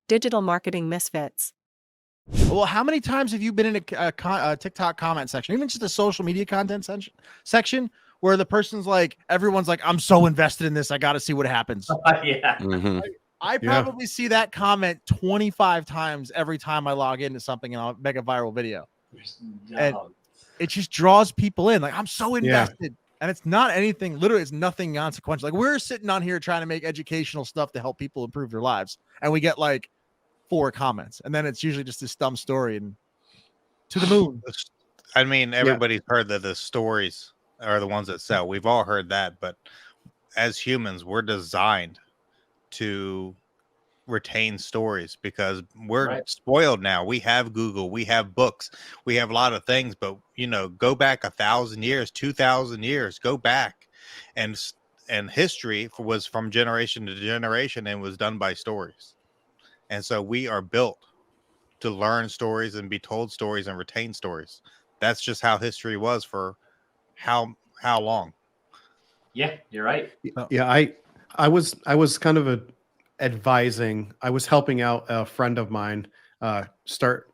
Digital Marketing Misfits. Well, how many times have you been in a TikTok comment section, even just a social media content section, where the person's like, everyone's like, I'm so invested in this, I got to see what happens. Yeah. Mm-hmm. I probably see that comment 25 times every time I log into something and I'll make a viral video. And it just draws people in. Like, I'm so invested. And it's not anything, literally, it's nothing consequential. Like, we're sitting on here trying to make educational stuff to help people improve their lives. And we get like 4 comments. And then it's usually just this dumb story and to the moon. I mean, everybody's heard that the stories are the ones that sell. We've all heard that. But as humans, we're designed to retain stories because we're spoiled now. We have Google, we have books, we have a lot of things, but go back 1,000 years, 2,000 years, go back, and history was from generation to generation and was done by stories. And so we are built to learn stories and be told stories and retain stories. That's just how history was for how long. Yeah, you're right. Yeah, I was kind of I was helping out a friend of mine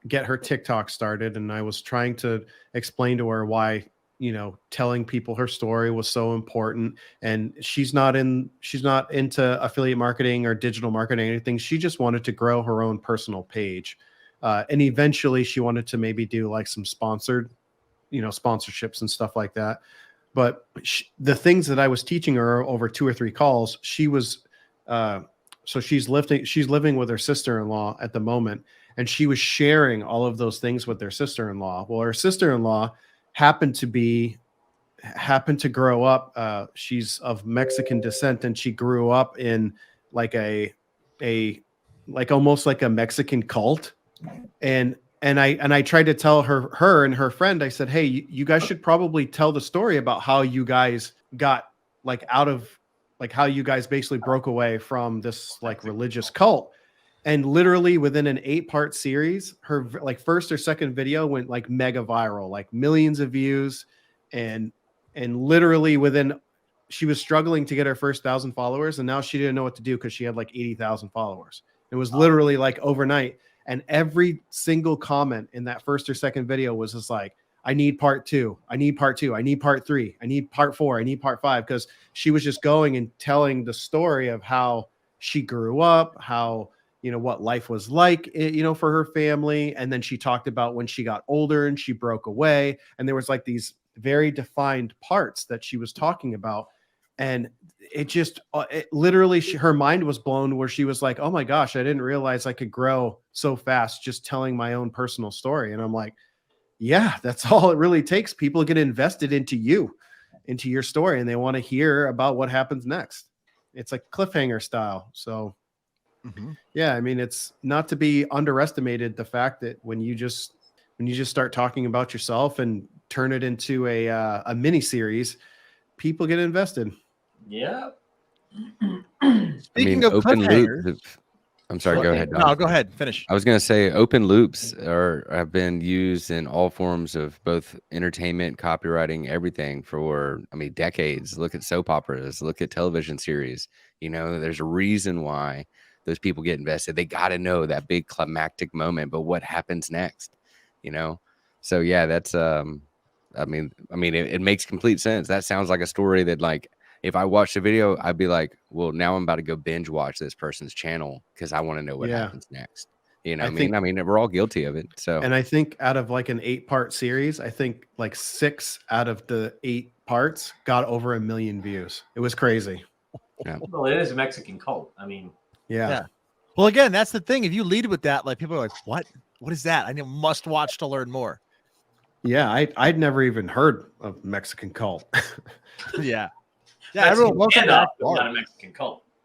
get her TikTok started, and I was trying to explain to her why telling people her story was so important. And she's not into affiliate marketing or digital marketing or anything. She just wanted to grow her own personal page, and eventually she wanted to maybe do like some sponsorships and stuff like that. But the things that I was teaching her over 2 or 3 calls, she was so she's living with her sister-in-law at the moment, and she was sharing all of those things with their sister-in-law. Well, her sister-in-law happened to grow up. She's of Mexican descent, and she grew up in like almost like a Mexican cult. And I tried to tell her and her friend, I said, hey, you guys should probably tell the story about how you guys got like out of, like how you guys basically broke away from this like religious cult. And literally within an 8-part series, her like first or second video went like mega viral, like millions of views. And literally she was struggling to get her first 1,000 followers. And now she didn't know what to do because she had like 80,000 followers. It was literally like overnight. And every single comment in that first or second video was just like, I need part 2. I need part 2. I need part 3. I need part 4. I need part 5. Because she was just going and telling the story of how she grew up, how, what life was like, for her family. And then she talked about when she got older and she broke away. And there was like these very defined parts that she was talking about. And it just, literally, her mind was blown where she was like, oh my gosh, I didn't realize I could grow so fast just telling my own personal story. And I'm like, yeah, that's all it really takes. People get invested into your story, and they want to hear about what happens next. It's like cliffhanger style. So yeah, I mean, it's not to be underestimated, the fact that when you just start talking about yourself and turn it into a mini series, people get invested. Yeah. Speaking of open loop, I'm sorry, go ahead. No, go ahead. Finish. I was going to say open loops have been used in all forms of both entertainment, copywriting, everything for, decades. Look at soap operas, look at television series. There's a reason why those people get invested. They got to know that big climactic moment, but what happens next? So yeah, that's, it makes complete sense. That sounds like a story that, like, if I watched the video, I'd be like, well, now I'm about to go binge watch this person's channel because I want to know what happens next. I mean, we're all guilty of it. So, and I think out of like an 8-part series, I think like 6 out of the 8 parts got over 1 million views. It was crazy. Yeah. Well, it is a Mexican cult. I mean, yeah. Well, again, that's the thing. If you lead with that, like, people are like, what is that? I must watch to learn more. Yeah. I'd never even heard of Mexican cult. Yeah. Yeah, everyone looks at that. Not a Mexican cult.